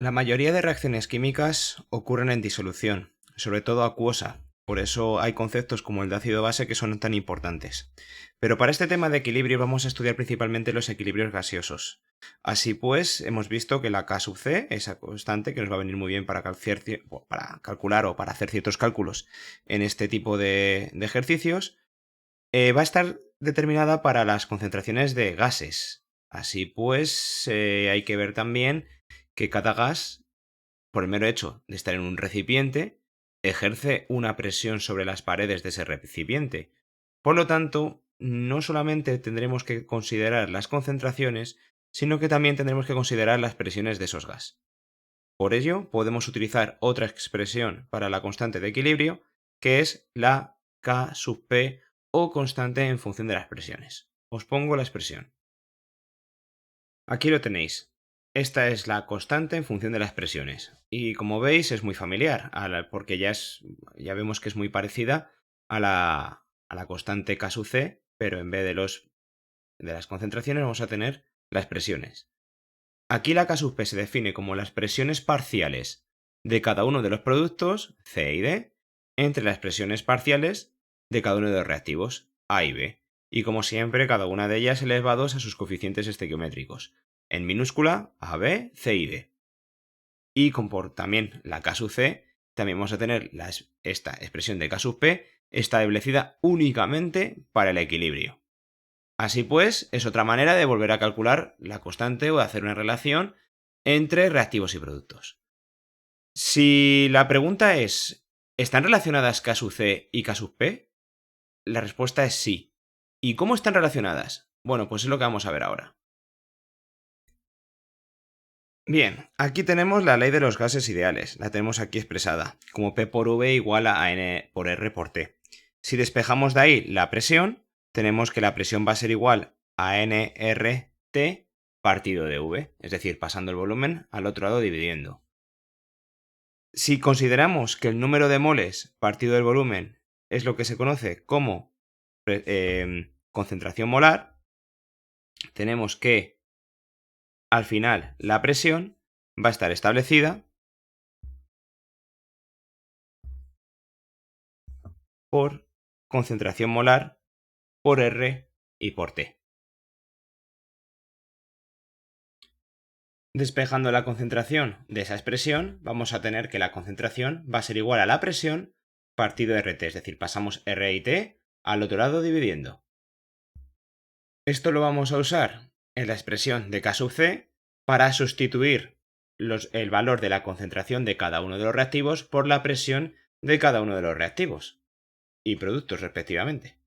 La mayoría de reacciones químicas ocurren en disolución, sobre todo acuosa, por eso hay conceptos como el de ácido base que son tan importantes. Pero para este tema de equilibrio vamos a estudiar principalmente los equilibrios gaseosos. Así pues, hemos visto que la K sub C, esa constante que nos va a venir muy bien para calcular o para hacer ciertos cálculos en este tipo de ejercicios, va a estar determinada para las concentraciones de gases. Así pues, hay que ver también que cada gas, por el mero hecho de estar en un recipiente, ejerce una presión sobre las paredes de ese recipiente. Por lo tanto, no solamente tendremos que considerar las concentraciones, sino que también tendremos que considerar las presiones de esos gases. Por ello, podemos utilizar otra expresión para la constante de equilibrio, que es la K sub P o constante en función de las presiones. Os pongo la expresión. Aquí lo tenéis. Esta es la constante en función de las presiones. Y como veis es muy familiar, porque ya vemos que es muy parecida a la constante K sub C, pero en vez de las concentraciones vamos a tener las presiones. Aquí la K sub P se define como las presiones parciales de cada uno de los productos, C y D, entre las presiones parciales de cada uno de los reactivos, A y B. Y como siempre, cada una de ellas elevados a sus coeficientes estequiométricos, en minúscula A, B, C y D. Y por también la K sub C, también vamos a tener esta expresión de K sub P establecida únicamente para el equilibrio. Así pues, es otra manera de volver a calcular la constante o de hacer una relación entre reactivos y productos. Si la pregunta es, ¿están relacionadas K sub C y K sub P? La respuesta es sí. ¿Y cómo están relacionadas? Bueno, pues es lo que vamos a ver ahora. Bien, aquí tenemos la ley de los gases ideales, la tenemos aquí expresada, como P por V igual a N por R por T. Si despejamos de ahí la presión, tenemos que la presión va a ser igual a nRT partido de V, es decir, pasando el volumen al otro lado dividiendo. Si consideramos que el número de moles partido del volumen es lo que se conoce como concentración molar, tenemos que al final la presión va a estar establecida por concentración molar por R y por T. Despejando la concentración de esa expresión, vamos a tener que la concentración va a ser igual a la presión partido RT, es decir, pasamos R y T al otro lado dividiendo. Esto lo vamos a usar en la expresión de K sub C para sustituir el valor de la concentración de cada uno de los reactivos por la presión de cada uno de los reactivos y productos respectivamente.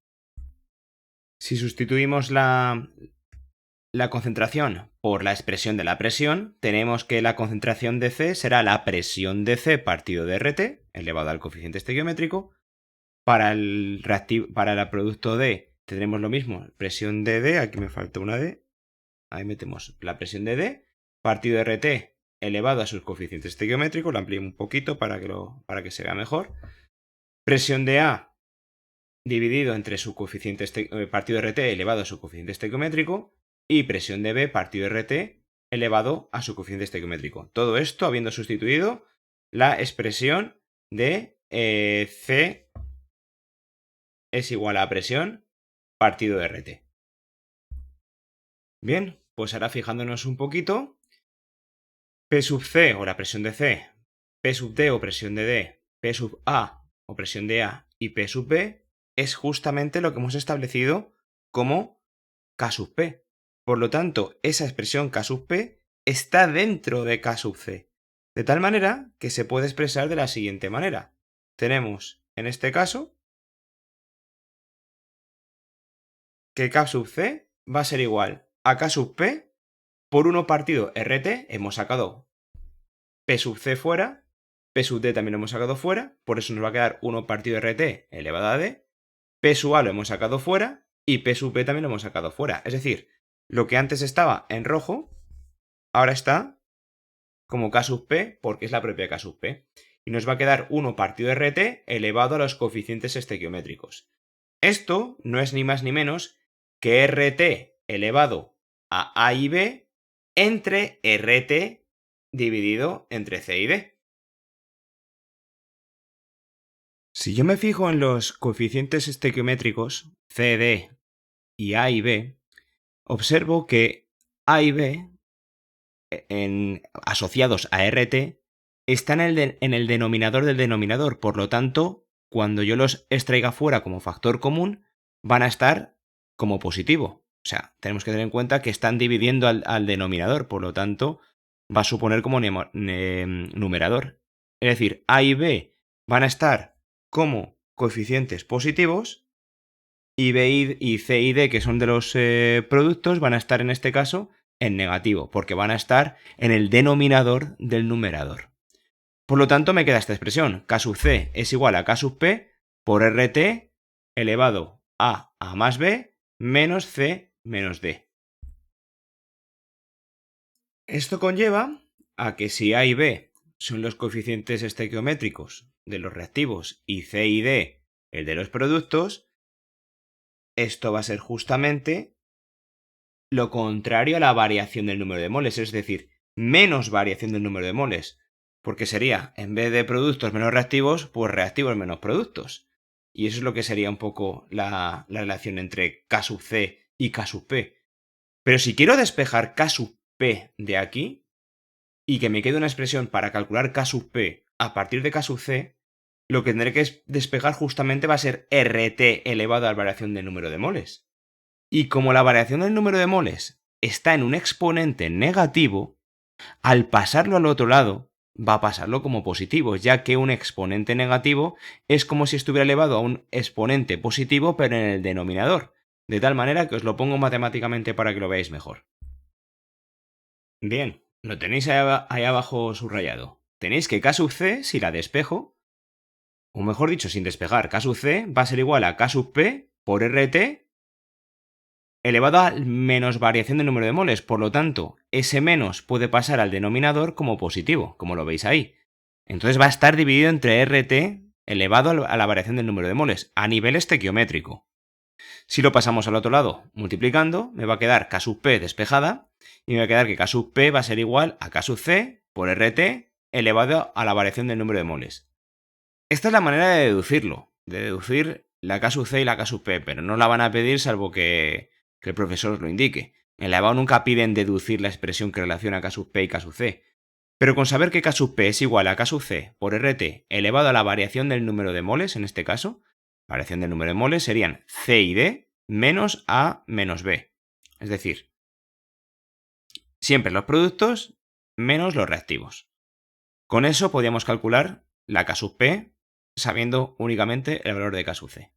Si sustituimos la concentración por la expresión de la presión, tenemos que la concentración de C será la presión de C partido de RT, elevado al coeficiente estequiométrico. Para el producto D tendremos lo mismo, presión de D, aquí me falta una D, ahí metemos la presión de D, partido de RT elevado a sus coeficientes estequiométricos, lo amplío un poquito para que se vea mejor. Presión de A dividido entre su coeficiente partido de RT elevado a su coeficiente estequiométrico y presión de B partido de RT elevado a su coeficiente estequiométrico. Todo esto habiendo sustituido la expresión de C es igual a presión partido de RT. Bien, pues ahora fijándonos un poquito, P sub C o la presión de C, P sub D o presión de D, P sub A o presión de A y P sub B es justamente lo que hemos establecido como K sub P. Por lo tanto, esa expresión K sub P está dentro de K sub C, de tal manera que se puede expresar de la siguiente manera. Tenemos, en este caso, que K sub C va a ser igual a K sub P por 1 partido RT, hemos sacado P sub C fuera, P sub D también lo hemos sacado fuera, por eso nos va a quedar 1 partido RT elevado a D, P sub A lo hemos sacado fuera y P sub B también lo hemos sacado fuera. Es decir, lo que antes estaba en rojo, ahora está como K sub P porque es la propia K sub P. Y nos va a quedar 1 partido RT elevado a los coeficientes estequiométricos. Esto no es ni más ni menos que RT elevado a A y B entre RT dividido entre C y D. Si yo me fijo en los coeficientes estequiométricos C, D y A y B, observo que A y B, asociados a RT, están en el denominador del denominador. Por lo tanto, cuando yo los extraiga fuera como factor común, van a estar como positivo. O sea, tenemos que tener en cuenta que están dividiendo al denominador. Por lo tanto, va a suponer como numerador. Es decir, A y B van a estar como coeficientes positivos y C y D, que son de los productos, van a estar en este caso en negativo, porque van a estar en el denominador del numerador. Por lo tanto, me queda esta expresión. K sub C es igual a K sub P por RT elevado a más B menos C menos D. Esto conlleva a que si A y B son los coeficientes estequiométricos de los reactivos y C y D el de los productos, esto va a ser justamente lo contrario a la variación del número de moles, es decir, menos variación del número de moles, porque sería, en vez de productos menos reactivos, pues reactivos menos productos. Y eso es lo que sería un poco la relación entre K sub C y K sub P. Pero si quiero despejar K sub P de aquí, y que me quede una expresión para calcular K sub P a partir de K sub C, lo que tendré que despejar justamente va a ser RT elevado a la variación del número de moles. Y como la variación del número de moles está en un exponente negativo, al pasarlo al otro lado, va a pasarlo como positivo, ya que un exponente negativo es como si estuviera elevado a un exponente positivo, pero en el denominador. De tal manera que os lo pongo matemáticamente para que lo veáis mejor. Bien, lo tenéis ahí abajo subrayado. Tenéis que K sub C, si la despejo, o mejor dicho, sin despejar, K sub C va a ser igual a K sub P por RT elevado a menos variación del número de moles. Por lo tanto, ese menos puede pasar al denominador como positivo, como lo veis ahí. Entonces va a estar dividido entre RT elevado a la variación del número de moles, a nivel estequiométrico. Si lo pasamos al otro lado, multiplicando, me va a quedar K sub P despejada, y me va a quedar que K sub P va a ser igual a K sub C por RT elevado a la variación del número de moles. Esta es la manera de deducirlo, de deducir la K sub C y la K sub P, pero no la van a pedir salvo que el profesor os lo indique. En la EBAU nunca piden deducir la expresión que relaciona K sub P y K sub C. Pero con saber que K sub P es igual a K sub C por RT elevado a la variación del número de moles, en este caso, variación del número de moles serían C y D menos A menos B. Es decir, siempre los productos menos los reactivos. Con eso podíamos calcular la K sub P sabiendo únicamente el valor de K sub C.